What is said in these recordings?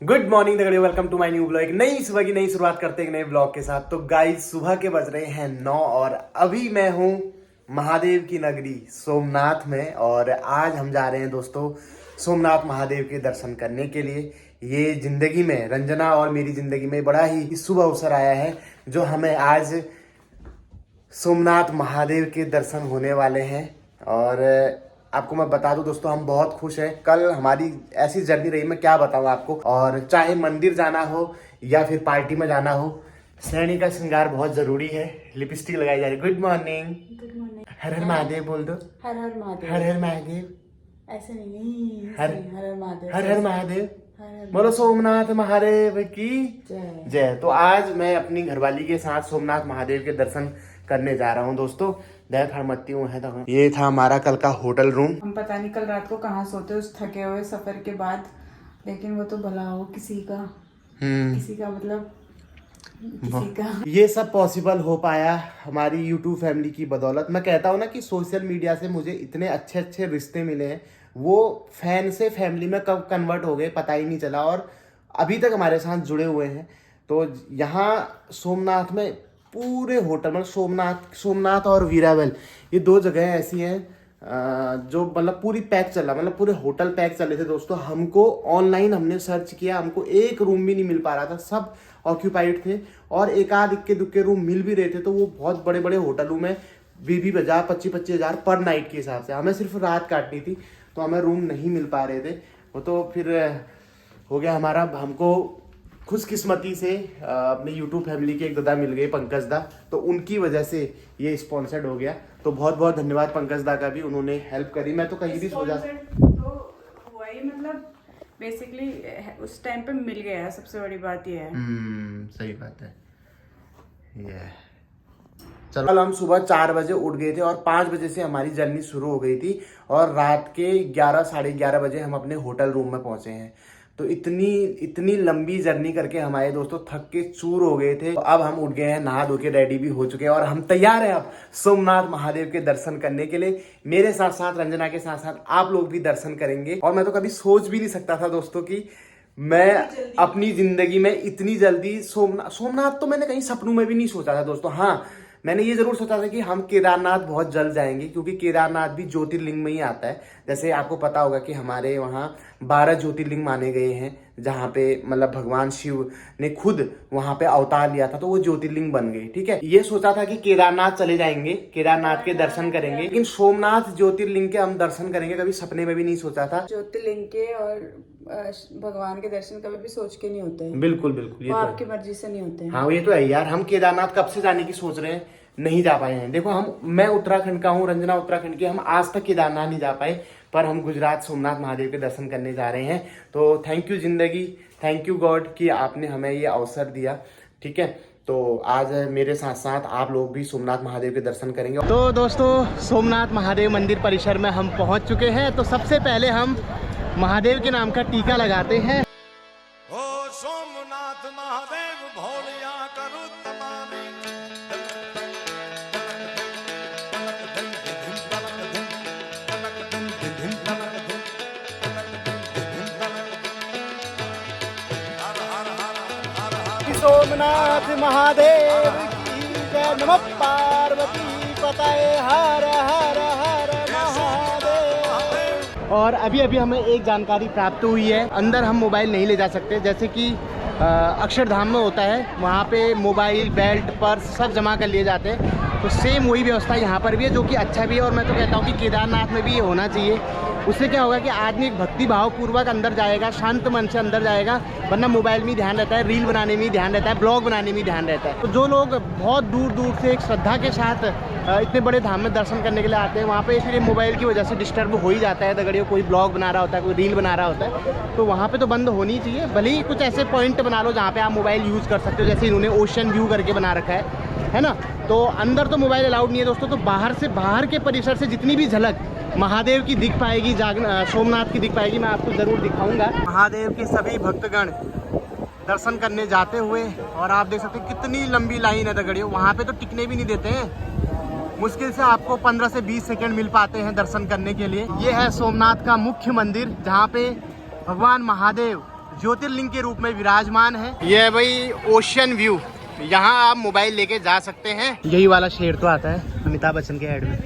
Good morning दगड़ियों, welcome to my new blog. एक नई सुबह की नई शुरुआत करते हैं एक नए ब्लॉग के साथ। तो गाइस सुबह के बज रहे हैं 9 और अभी मैं हूँ महादेव की नगरी सोमनाथ में। और आज हम जा रहे हैं दोस्तों सोमनाथ महादेव के दर्शन करने के लिए। ये जिंदगी में, रंजना और मेरी जिंदगी में बड़ा ही शुभ अवसर आया है जो हमें आज सोमनाथ महादेव के दर्शन होने वाले हैं। और आपको मैं बता दूं दोस्तों, हम बहुत खुश हैं। कल हमारी ऐसी जर्नी रही, मैं क्या बताऊं आपको। और चाहे मंदिर जाना हो या फिर पार्टी में जाना हो, सैनी का श्रृंगार बहुत जरूरी है। लिपस्टिक लगाई जा रही है। Good morning. Good morning. हर हर महादेव बोल दो। हर हर महादेव। हर हर महादेव। ऐसे नहीं, हर हर महादेव। हर हर महादेव। हर बोलो सोमनाथ महादेव की जय। जय। तो आज मैं अपनी घरवाली के साथ सोमनाथ महादेव के दर्शन करने जा रहा हूँ दोस्तों। ये था हमारा कल का होटल रूम। हम पता नहीं कल रात को कहाँ सोते उस थके हुए सफर के बाद, लेकिन वो तो भला हो किसी का मतलब किसी का। ये सब पॉसिबल हो पाया हमारी यूट्यूब फैमिली की बदौलत। मैं कहता हूँ ना कि सोशल मीडिया से मुझे इतने अच्छे अच्छे रिश्ते मिले हैं, वो फैन से फैमिली में कब कन्वर्ट हो गए पता ही नहीं चला, और अभी तक हमारे साथ जुड़े हुए हैं। तो यहाँ सोमनाथ में पूरे होटल, मतलब सोमनाथ और वीरावल, ये दो जगह ऐसी हैं जो मतलब पूरी पैक चल रहा, मतलब पूरे होटल पैक चल रहे थे दोस्तों। हमको ऑनलाइन हमने सर्च किया, हमको एक रूम भी नहीं मिल पा रहा था, सब ऑक्यूपाइड थे। और एक आध इक्के दुक्के रूम मिल भी रहे थे तो वो बहुत बड़े बड़े होटल रूम है, 20,000 25,000 हजार पर नाइट के हिसाब से। हमें सिर्फ रात काटनी थी तो हमें रूम नहीं मिल पा रहे थे। वो तो फिर हो गया हमारा, हमको खुशकिस्मती से अपने यूट्यूब फैमिली के एक दादा मिल गए, पंकज दा, तो उनकी वजह से ये स्पॉन्सर्ड हो गया। तो बहुत बहुत धन्यवाद पंकज दा का भी, उन्होंने हेल्प करी। मैं तो कहीं भी सो जा, तो वही मतलब बेसिकली उस टाइम पे मिल गया है, सबसे बड़ी बात ये है। सही बात है ये। चलो, कल हम सुबह 4 बजे उठ गए थे और 5 बजे से हमारी जर्नी शुरू हो गई थी और रात के 11 साढ़े 11 बजे हम अपने होटल रूम में पहुंचे हैं। तो इतनी लंबी जर्नी करके हमारे दोस्तों थक के चूर हो गए थे। तो अब हम उठ गए हैं, नहा धो के रेडी भी हो चुके हैं और हम तैयार हैं अब सोमनाथ महादेव के दर्शन करने के लिए। मेरे साथ साथ, रंजना के साथ साथ आप लोग भी दर्शन करेंगे। और मैं तो कभी सोच भी नहीं सकता था दोस्तों कि मैं अपनी जिंदगी में इतनी जल्दी सोमनाथ तो मैंने कहीं सपनों में भी नहीं सोचा था दोस्तों। हाँ, मैंने ये जरूर सोचा था कि हम केदारनाथ बहुत जल्द जाएंगे, क्योंकि केदारनाथ भी ज्योतिर्लिंग में ही आता है। जैसे आपको पता होगा कि हमारे वहाँ 12 ज्योतिर्लिंग माने गए हैं, जहाँ पे मतलब भगवान शिव ने खुद वहाँ पे अवतार लिया था, तो वो ज्योतिर्लिंग बन गए। ठीक है, ये सोचा था कि केदारनाथ चले जाएंगे, केदारनाथ के दर्शन करेंगे, लेकिन सोमनाथ ज्योतिर्लिंग के हम दर्शन करेंगे कभी सपने में भी नहीं सोचा था। ज्योतिर्लिंग के और भगवान के दर्शन कभी भी सोच के नहीं होते हैं। बिल्कुल बिल्कुल, ये तो आपकी मर्जी से नहीं होते हैं। हाँ, ये तो है यार। हम केदारनाथ कब से जाने की सोच रहे हैं, नहीं जा पाए हैं। देखो, मैं उत्तराखंड का हूँ, रंजना उत्तराखंड की, हम आज तक केदारनाथ नहीं जा पाए, पर हम गुजरात सोमनाथ महादेव के दर्शन करने जा रहे हैं। तो थैंक यू जिंदगी, थैंक यू गॉड कि आपने हमें ये अवसर दिया। ठीक है, तो आज मेरे साथ साथ आप लोग भी सोमनाथ महादेव के दर्शन करेंगे। तो दोस्तों, सोमनाथ महादेव मंदिर परिसर में हम पहुंच चुके हैं। तो सबसे पहले हम महादेव के नाम का टीका लगाते हैं। ओ सोमनाथ महादेव भोलिया करू तमामी। सोमनाथ महादेव की जय। नमः पार्वती पतये हर हर हर महादेव। और अभी हमें एक जानकारी प्राप्त हुई है, अंदर हम मोबाइल नहीं ले जा सकते। जैसे कि अक्षरधाम में होता है, वहाँ पे मोबाइल, बेल्ट, पर्स सब जमा कर लिए जाते हैं। तो सेम वही व्यवस्था यहाँ पर भी है, जो कि अच्छा भी है। और मैं तो कहता हूँ कि केदारनाथ में भी ये होना चाहिए। उससे क्या होगा कि आदमी एक भक्ति भाव पूर्वक अंदर जाएगा, शांत मन से अंदर जाएगा, वरना मोबाइल में ही ध्यान रहता है, रील बनाने में ही ध्यान रहता है, ब्लॉग बनाने में ही ध्यान रहता है। तो जो लोग बहुत दूर दूर से एक श्रद्धा के साथ इतने बड़े धाम में दर्शन करने के लिए आते हैं, वहाँ पे इसलिए मोबाइल की वजह से डिस्टर्ब हो ही जाता है। दगड़ियों, कोई ब्लॉग बना रहा होता है, कोई रील बना रहा होता है, तो वहाँ पे तो बंद होनी चाहिए। भले ही कुछ ऐसे पॉइंट बना लो जहाँ पे आप मोबाइल यूज़ कर सकते हो, जैसे इन्होंने ओशन व्यू करके बना रखा है ना। तो अंदर तो मोबाइल अलाउड नहीं है दोस्तों। तो बाहर के परिसर से जितनी भी झलक महादेव की दिख पाएगी, सोमनाथ की दिख पाएगी, मैं आपको ज़रूर दिखाऊंगा। महादेव के सभी भक्तगण दर्शन करने जाते हुए, और आप देख सकते हैं कितनी लंबी लाइन है दगड़ियों। वहाँ पे तो टिकने भी नहीं देते हैं, मुश्किल से आपको 15 से 20 सेकंड मिल पाते हैं दर्शन करने के लिए। ये है सोमनाथ का मुख्य मंदिर, जहाँ पे भगवान महादेव ज्योतिर्लिंग के रूप में विराजमान है। ये है भाई ओशियन व्यू, यहाँ आप मोबाइल लेके जा सकते हैं। यही वाला शेर तो आता है अमिताभ बच्चन के ऐड में।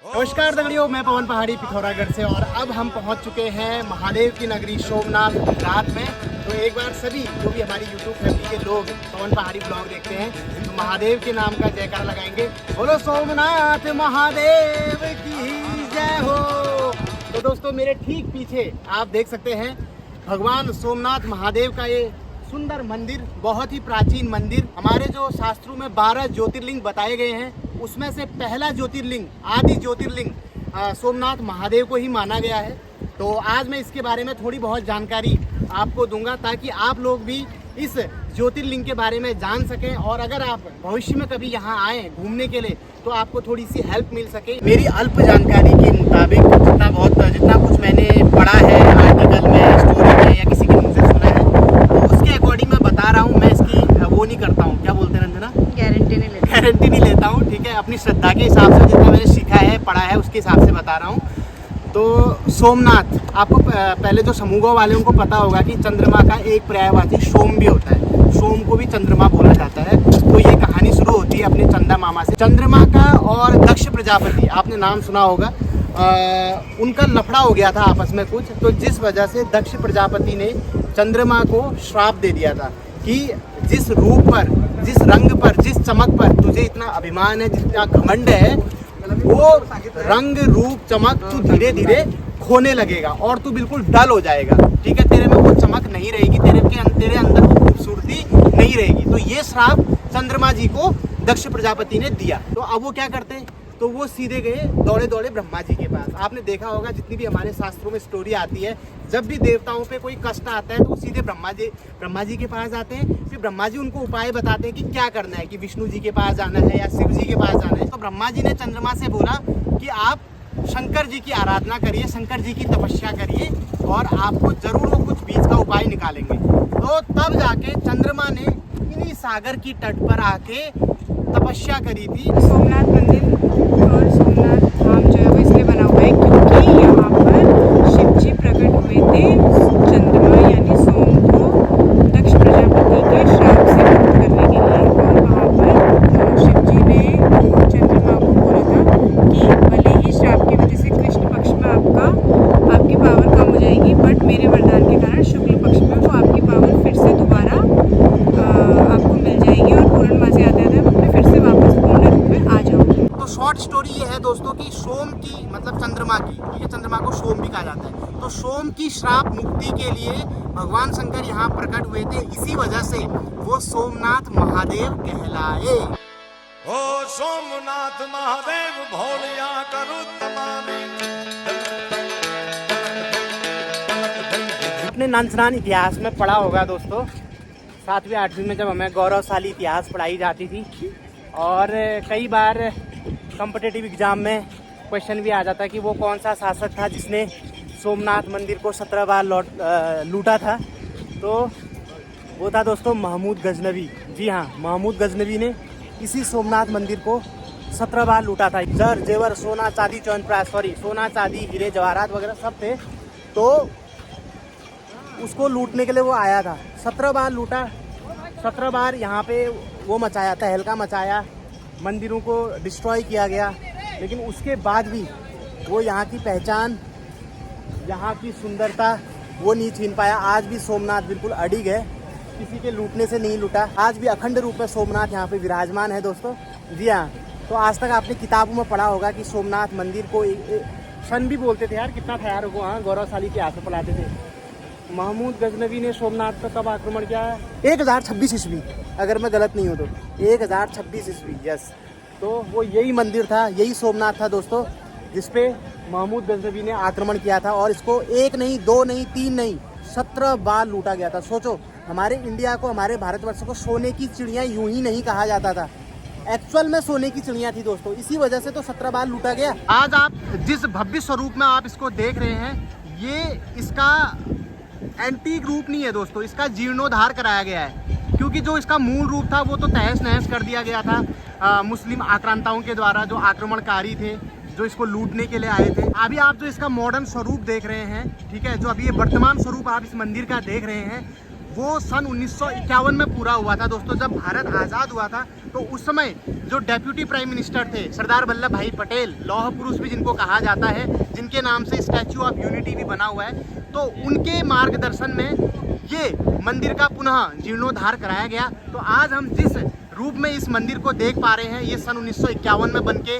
नमस्कार दगड़ियों, मैं पवन पहाड़ी पिथौरागढ़ से और अब हम पहुंच चुके हैं महादेव की नगरी सोमनाथ गुजरात में। तो एक बार सभी जो भी हमारी यूट्यूब फैमिली के लोग पवन पहाड़ी ब्लॉग देखते हैं तो महादेव के नाम का जयकार लगाएंगे, बोलो सोमनाथ महादेव की जय हो। तो दोस्तों मेरे ठीक पीछे आप देख सकते हैं भगवान सोमनाथ महादेव का ये सुंदर मंदिर, बहुत ही प्राचीन मंदिर। हमारे जो शास्त्रों में 12 ज्योतिर्लिंग बताए गए हैं उसमें से पहला ज्योतिर्लिंग, आदि ज्योतिर्लिंग सोमनाथ महादेव को ही माना गया है। तो आज मैं इसके बारे में थोड़ी बहुत जानकारी आपको दूंगा ताकि आप लोग भी इस ज्योतिर्लिंग के बारे में जान सकें और अगर आप भविष्य में कभी यहाँ आएँ घूमने के लिए तो आपको थोड़ी सी हेल्प मिल सके। मेरी अल्प जानकारी के मुताबिक जितना कुछ मैंने पढ़ा है आर्टिकल में, स्टोरी में या किसी के मुँह से सुना है तो उसके अकॉर्डिंग मैं बता रहा हूँ। मैं इसकी वो नहीं करता हूँ, क्या बोलते हैं रंजना, गारंटी नहीं लेता हूँ, ठीक है। अपनी श्रद्धा के हिसाब से जितना मैंने सीखा है पढ़ा है उसके हिसाब से बता रहा हूँ। तो सोमनाथ, आपको पहले जो समूह वाले को पता होगा कि चंद्रमा का एक पर्यायवाची सोम भी होता है, सोम को भी चंद्रमा बोला जाता है। तो ये कहानी शुरू होती है अपने चंदा मामा से। चंद्रमा का और दक्ष प्रजापति, आपने नाम सुना होगा, उनका लफड़ा हो गया था आपस में कुछ, तो जिस वजह से दक्ष प्रजापति ने चंद्रमा को श्राप दे दिया था कि जिस रूप पर, जिस रंग पर, जिस चमक पर तुझे इतना अभिमान है, जितना घमंड है, वो रंग रूप चमक तू धीरे धीरे खोने लगेगा और तू बिल्कुल डल हो जाएगा, ठीक है। तेरे में वो चमक नहीं रहेगी, तेरे अंदर वो खूबसूरती नहीं रहेगी। तो ये श्राप चंद्रमा जी को दक्ष प्रजापति ने दिया। तो अब वो क्या करते हैं, तो वो सीधे गए दौड़े दौड़े ब्रह्मा जी के पास। आपने देखा होगा जितनी भी हमारे शास्त्रों में स्टोरी आती है, जब भी देवताओं पे कोई कष्ट आता है तो वो सीधे ब्रह्मा जी के पास जाते हैं। फिर ब्रह्मा जी उनको उपाय बताते हैं कि क्या करना है, कि विष्णु जी के पास जाना है या शिव जी के पास जाना है। तो ब्रह्मा जी ने चंद्रमा से बोला कि आप शंकर जी की आराधना करिए, शंकर जी की तपस्या करिए और आपको जरूर वो कुछ बीच का उपाय निकालेंगे। तो तब जाके चंद्रमा ने इन्हीं सागर की तट पर आके तपस्या करी थी। सोमनाथ मंदिर और सोमनाथ धाम जो है वो इसलिए बना हुआ है क्योंकि यहाँ पर शिव जी प्रकट हुए थे चंद्रमा यानी सोम को दक्ष प्रजापति के श्राप से मुक्त करने के लिए। और वहाँ पर शिव जी ने चंद्रमा को बोला था कि भले ही श्राप की वजह से कृष्ण पक्ष में आपकी पावर कम हो जाएगी, बट मेरे वरदान के कारण शुक्ल पक्ष में वो आपकी पावर फिर से दोबारा आपको मिल जाएगी और पूर्णमासी आते फिर से वापस पूर्ण रूप में आ जाओगे। तो शॉर्ट स्टोरी ये है दोस्तों कि सोम की मतलब चंद्रमा की, ठीक है, चंद्रमा को सोम भी कहा जाता है। तो सोम की श्राप मुक्ति के लिए भगवान शंकर यहाँ प्रकट हुए थे, इसी वजह से वो सोमनाथ महादेव कहलाए। ओ सोमनाथ महादेव भोलिया करो तमाने। अपने नंसरान इतिहास में पढ़ा होगा दोस्तों, 7वीं 8वीं में जब हमें गौरवशाली इतिहास पढ़ाई जाती थी और कई बार कॉम्पिटिटिव एग्जाम में क्वेश्चन भी आ जाता कि वो कौन सा शासक था जिसने सोमनाथ मंदिर को 17 बार लूटा था। तो वो था दोस्तों महमूद गजनवी। जी हाँ, महमूद गजनवी ने इसी सोमनाथ मंदिर को 17 बार लूटा था। जर जेवर सोना चांदी सोना चांदी हीरे जवाहरात वगैरह सब थे, तो उसको लूटने के लिए वो आया था। 17 बार लूटा, 17 बार यहाँ पे वो मचाया, तहलका मचाया, मंदिरों को डिस्ट्रॉय किया गया। लेकिन उसके बाद भी वो यहाँ की पहचान, यहाँ की सुंदरता वो नहीं छीन पाया। आज भी सोमनाथ बिल्कुल अडिग है, किसी के लूटने से नहीं लूटा। आज भी अखंड रूप में सोमनाथ यहाँ पे विराजमान है दोस्तों। जी हाँ, तो आज तक आपने किताबों में पढ़ा होगा कि सोमनाथ मंदिर को सन भी बोलते थे यार, कितना था यार वो, हाँ गौरवशाली इतिहास में पढ़ाते थे। महमूद गजनवी ने सोमनाथ पर कब आक्रमण किया? 1026 ईस्वी, अगर मैं गलत नहीं हूँ तो 1026 ईस्वी, यस। तो वो यही मंदिर था, यही सोमनाथ था दोस्तों, जिसपे महमूद गजनवी ने आक्रमण किया था। और इसको 1 नहीं 2 नहीं 3 नहीं 17 बार लूटा गया था। सोचो, हमारे इंडिया को, हमारे भारतवर्ष को सोने की चिड़िया यूं ही नहीं कहा जाता था, एक्चुअल में सोने की चिड़िया थी दोस्तों। इसी वजह से तो 17 बार लूटा गया। आज आप जिस भव्य स्वरूप में आप इसको देख रहे हैं, ये इसका एंटीक रूप नहीं है दोस्तों, इसका जीर्णोद्धार कराया गया है। क्योंकि जो इसका मूल रूप था वो तो तहस नहस कर दिया गया था मुस्लिम आक्रांताओं के द्वारा, जो आक्रमणकारी थे, जो इसको लूटने के लिए आए थे। अभी आप जो इसका मॉडर्न स्वरूप देख रहे हैं, ठीक है, जो अभी ये वर्तमान स्वरूप आप इस मंदिर का देख रहे हैं, वो सन 1951 में पूरा हुआ था दोस्तों। जब भारत आज़ाद हुआ था तो उस समय जो डेप्यूटी प्राइम मिनिस्टर थे सरदार वल्लभ भाई पटेल, लौह पुरुष भी जिनको कहा जाता है, जिनके नाम से स्टैचू ऑफ यूनिटी भी बना हुआ है, तो उनके मार्गदर्शन में ये मंदिर का पुनः जीर्णोद्धार कराया गया। तो आज हम जिस रूप में इस मंदिर को देख पा रहे हैं, ये सन 1951 में बनके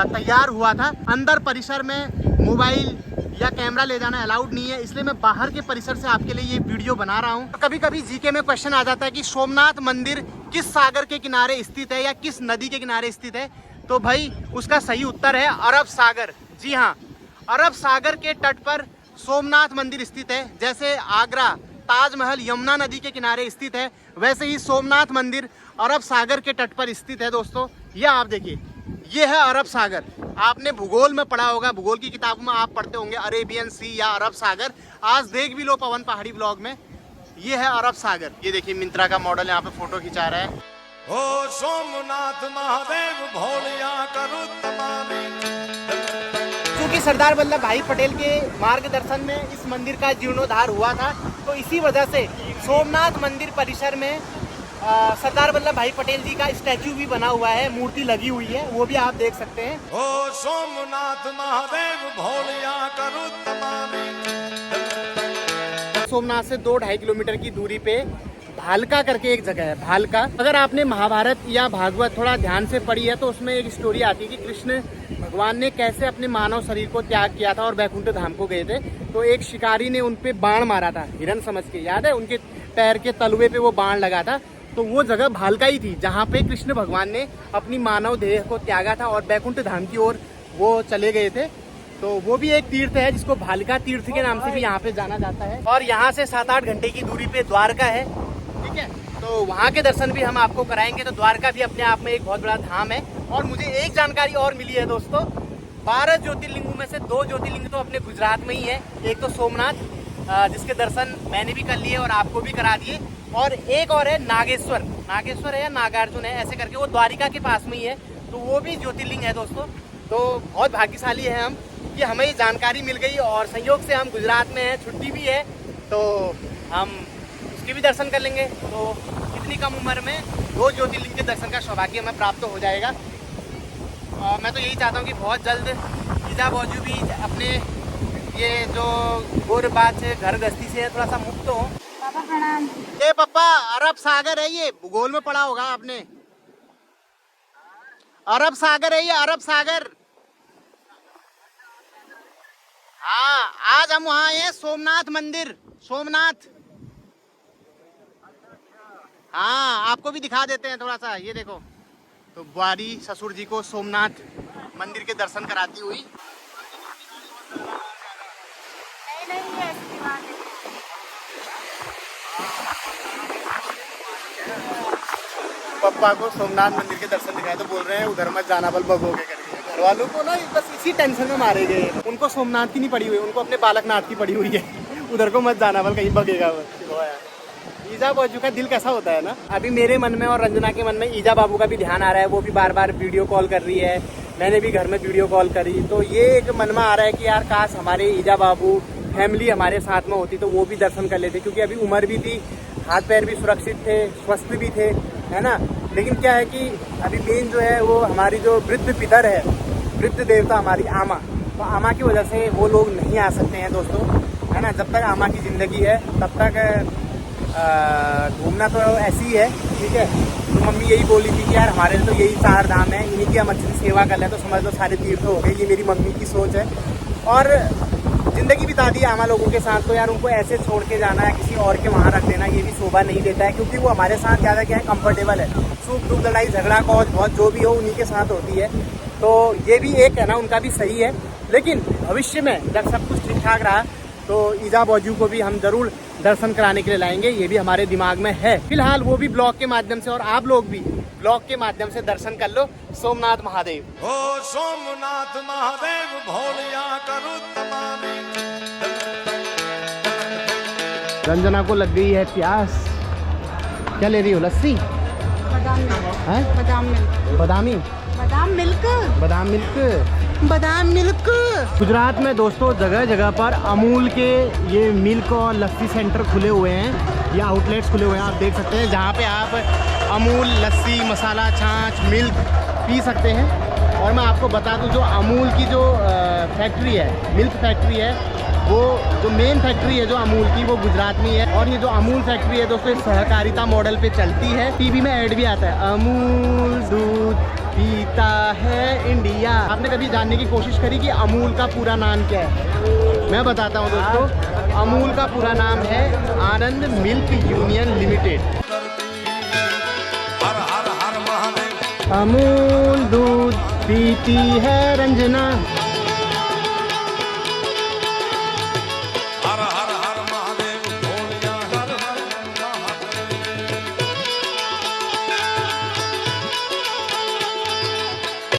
तैयार हुआ था। अंदर परिसर में मोबाइल या कैमरा ले जाना अलाउड नहीं है, इसलिए मैं बाहर के परिसर से आपके लिए ये वीडियो बना रहा हूँ। कभी कभी जीके में क्वेश्चन आ जाता है कि सोमनाथ मंदिर किस सागर के किनारे स्थित है या किस नदी के किनारे स्थित है, तो भाई उसका सही उत्तर है अरब सागर। जी हाँ, अरब सागर के तट पर सोमनाथ मंदिर स्थित है। जैसे आगरा ताजमहल यमुना नदी के किनारे स्थित है, वैसे ही सोमनाथ मंदिर अरब सागर के तट पर स्थित है दोस्तों। ये आप देखिए, ये है अरब सागर। आपने भूगोल में पढ़ा होगा, भूगोल की किताबों में आप पढ़ते होंगे अरेबियन सी या अरब सागर। आज देख भी लो पवन पहाड़ी ब्लॉग में, ये है अरब सागर। ये देखिए मिंत्रा का मॉडल यहाँ पे फोटो खिंचा रहा है। ओ सोमनाथ महादेव भोलिया करो तमामी। क्योंकि सरदार वल्लभ भाई पटेल के मार्गदर्शन में इस मंदिर का जीर्णोद्धार हुआ था, तो इसी वजह से सोमनाथ मंदिर परिसर में सरदार वल्लभ भाई पटेल जी का स्टैचू भी बना हुआ है, मूर्ति लगी हुई है, वो भी आप देख सकते हैं। ओ सोमनाथ महादेव भोलिया करो तमामी। सोमनाथ से 2-2.5 किलोमीटर की दूरी पे भालका करके एक जगह है, भालका। अगर आपने महाभारत या भागवत थोड़ा ध्यान से पढ़ी है तो उसमें एक स्टोरी आती है कि कृष्ण भगवान ने कैसे अपने मानव शरीर को त्याग किया था और बैकुंठ धाम को गए थे। तो एक शिकारी ने उन पे बाण मारा था, हिरण समझ के, याद है? उनके पैर के तलवे पे वो बाण लगा था। तो वो जगह भालका ही थी जहाँ पे कृष्ण भगवान ने अपनी मानव देह को त्यागा था और बैकुंठ धाम की ओर वो चले गए थे। तो वो भी एक तीर्थ है जिसको भालका तीर्थ के नाम से भी यहाँ पे जाना जाता है। और यहाँ से 7-8 घंटे की दूरी पे द्वारका है, ठीक है, तो वहाँ के दर्शन भी हम आपको कराएंगे। तो द्वारका भी अपने आप में एक बहुत बड़ा धाम है। और मुझे एक जानकारी और मिली है दोस्तों, 12 ज्योतिर्लिंगों में से 2 ज्योतिर्लिंग तो अपने गुजरात में ही है। एक तो सोमनाथ, जिसके दर्शन मैंने भी कर लिए और आपको भी करा दिए, और एक और है नागेश्वर। नागेश्वर है या नागार्जुन है ऐसे करके, वो द्वारिका के पास में ही है, तो वो भी ज्योतिर्लिंग है दोस्तों। तो बहुत भाग्यशाली है हम कि हमें ये जानकारी मिल गई, और संयोग से हम गुजरात में हैं, छुट्टी भी है, तो हम उसके भी दर्शन कर लेंगे। तो इतनी कम उम्र में 2 ज्योतिर्लिंग के दर्शन का सौभाग्य हमें प्राप्त हो जाएगा। मैं तो यही चाहता हूँ कि बहुत जल्द ईजा बाजू भी अपने ये जो गोरबात से घर गृहस्थी से थोड़ा सा मुक्त हो। पापा प्रणाम। ए पापा, अरब सागर है ये, भूगोल में पढ़ा होगा आपने, अरब सागर है ये, अरब सागर। हाँ, आज हम वहाँ हैं, सोमनाथ मंदिर, सोमनाथ। हाँ, आपको भी दिखा देते हैं थोड़ा सा, ये देखो। तो बुआरी ससुर जी को सोमनाथ मंदिर के दर्शन कराती हुई। पप्पा को सोमनाथ मंदिर के दर्शन दिखाए तो बोल रहे हैं उधर मत जाना, बल भगोगे करके। घर वालों को ना बस इसी टेंशन में मारे गए। उनको सोमनाथ की नहीं पड़ी हुई, उनको अपने बालकनाथ की पड़ी हुई है। उधर को मत जाना, बल कहीं भगेगा। ईजा बाबू का दिल कैसा होता है ना। अभी मेरे मन में और रंजना के मन में ईजा बाबू का भी ध्यान आ रहा है, वो भी बार बार वीडियो कॉल कर रही है, मैंने भी घर में वीडियो कॉल करी। तो ये एक मन में आ रहा है कि यार काश हमारे ईजा बाबू फैमिली हमारे साथ में होती तो वो भी दर्शन कर लेते, क्योंकि अभी उम्र भी थी, हाथ पैर भी सुरक्षित थे, स्वस्थ भी थे, है ना। लेकिन क्या है कि अभी मेन जो है वो हमारी जो वृद्ध पितर है, वृद्ध देवता हमारी आमा, तो आमा की वजह से वो लोग नहीं आ सकते हैं दोस्तों, है ना। जब तक आमा की ज़िंदगी है तब तक घूमना तो ऐसी ही है, ठीक है। तो मम्मी यही बोली थी कि यार हमारे तो यही 4 धाम है, इन्हीं की हम अच्छी सेवा कर लें तो समझ लो सारे तीर्थ हो गए। ये मेरी मम्मी की सोच है। और ज़िंदगी बिता दी आमा लोगों के साथ, तो यार उनको ऐसे छोड़ के जाना है, किसी और के वहाँ रख देना, ये भी शोभा नहीं देता है, क्योंकि वो हमारे साथ ज़्यादा क्या है, कंफर्टेबल है। सुख दुख लड़ाई झगड़ा कौज बहुत जो भी हो उन्हीं के साथ होती है। तो ये भी एक है ना, उनका भी सही है। लेकिन भविष्य में जब सब कुछ ठीक ठाक रहा तो ईजा बाजू को भी हम जरूर दर्शन कराने के लिए लाएंगे, ये भी हमारे दिमाग में है। फिलहाल वो भी ब्लॉग के माध्यम से और आप लोग भी ब्लॉग के माध्यम से दर्शन कर लो सोमनाथ महादेव। ओ सोमनाथ महादेव भोलिया करो तमामी। रंजना को लग गई है प्यास, क्या ले रही हो? लस्सी? बादाम मिल्क। हैं? बादाम मिल्क। बादामी? बादाम मिल्क। बादाम मिल्क। बादाम मिल्क। गुजरात में दोस्तों जगह जगह पर अमूल के ये मिल्क और लस्सी सेंटर खुले हुए हैं, या आउटलेट्स खुले हुए हैं, आप देख सकते हैं, जहाँ पे आप अमूल लस्सी, मसाला छाछ, मिल्क पी सकते हैं। और मैं आपको बता दूं, जो अमूल की जो फैक्ट्री है, मिल्क फैक्ट्री है, वो जो मेन फैक्ट्री है जो अमूल की, वो गुजरात में है। और ये जो अमूल फैक्ट्री है दोस्तों, सहकारिता मॉडल पे चलती है। टीवी में ऐड भी आता है, अमूल दूध पीता है इंडिया। आपने कभी जानने की कोशिश करी कि अमूल का पूरा नाम क्या है? मैं बताता हूँ दोस्तों, अमूल का पूरा नाम है आनंद मिल्क यूनियन लिमिटेड। हर हर हर महादेव। अमूल दूध पीती है रंजना।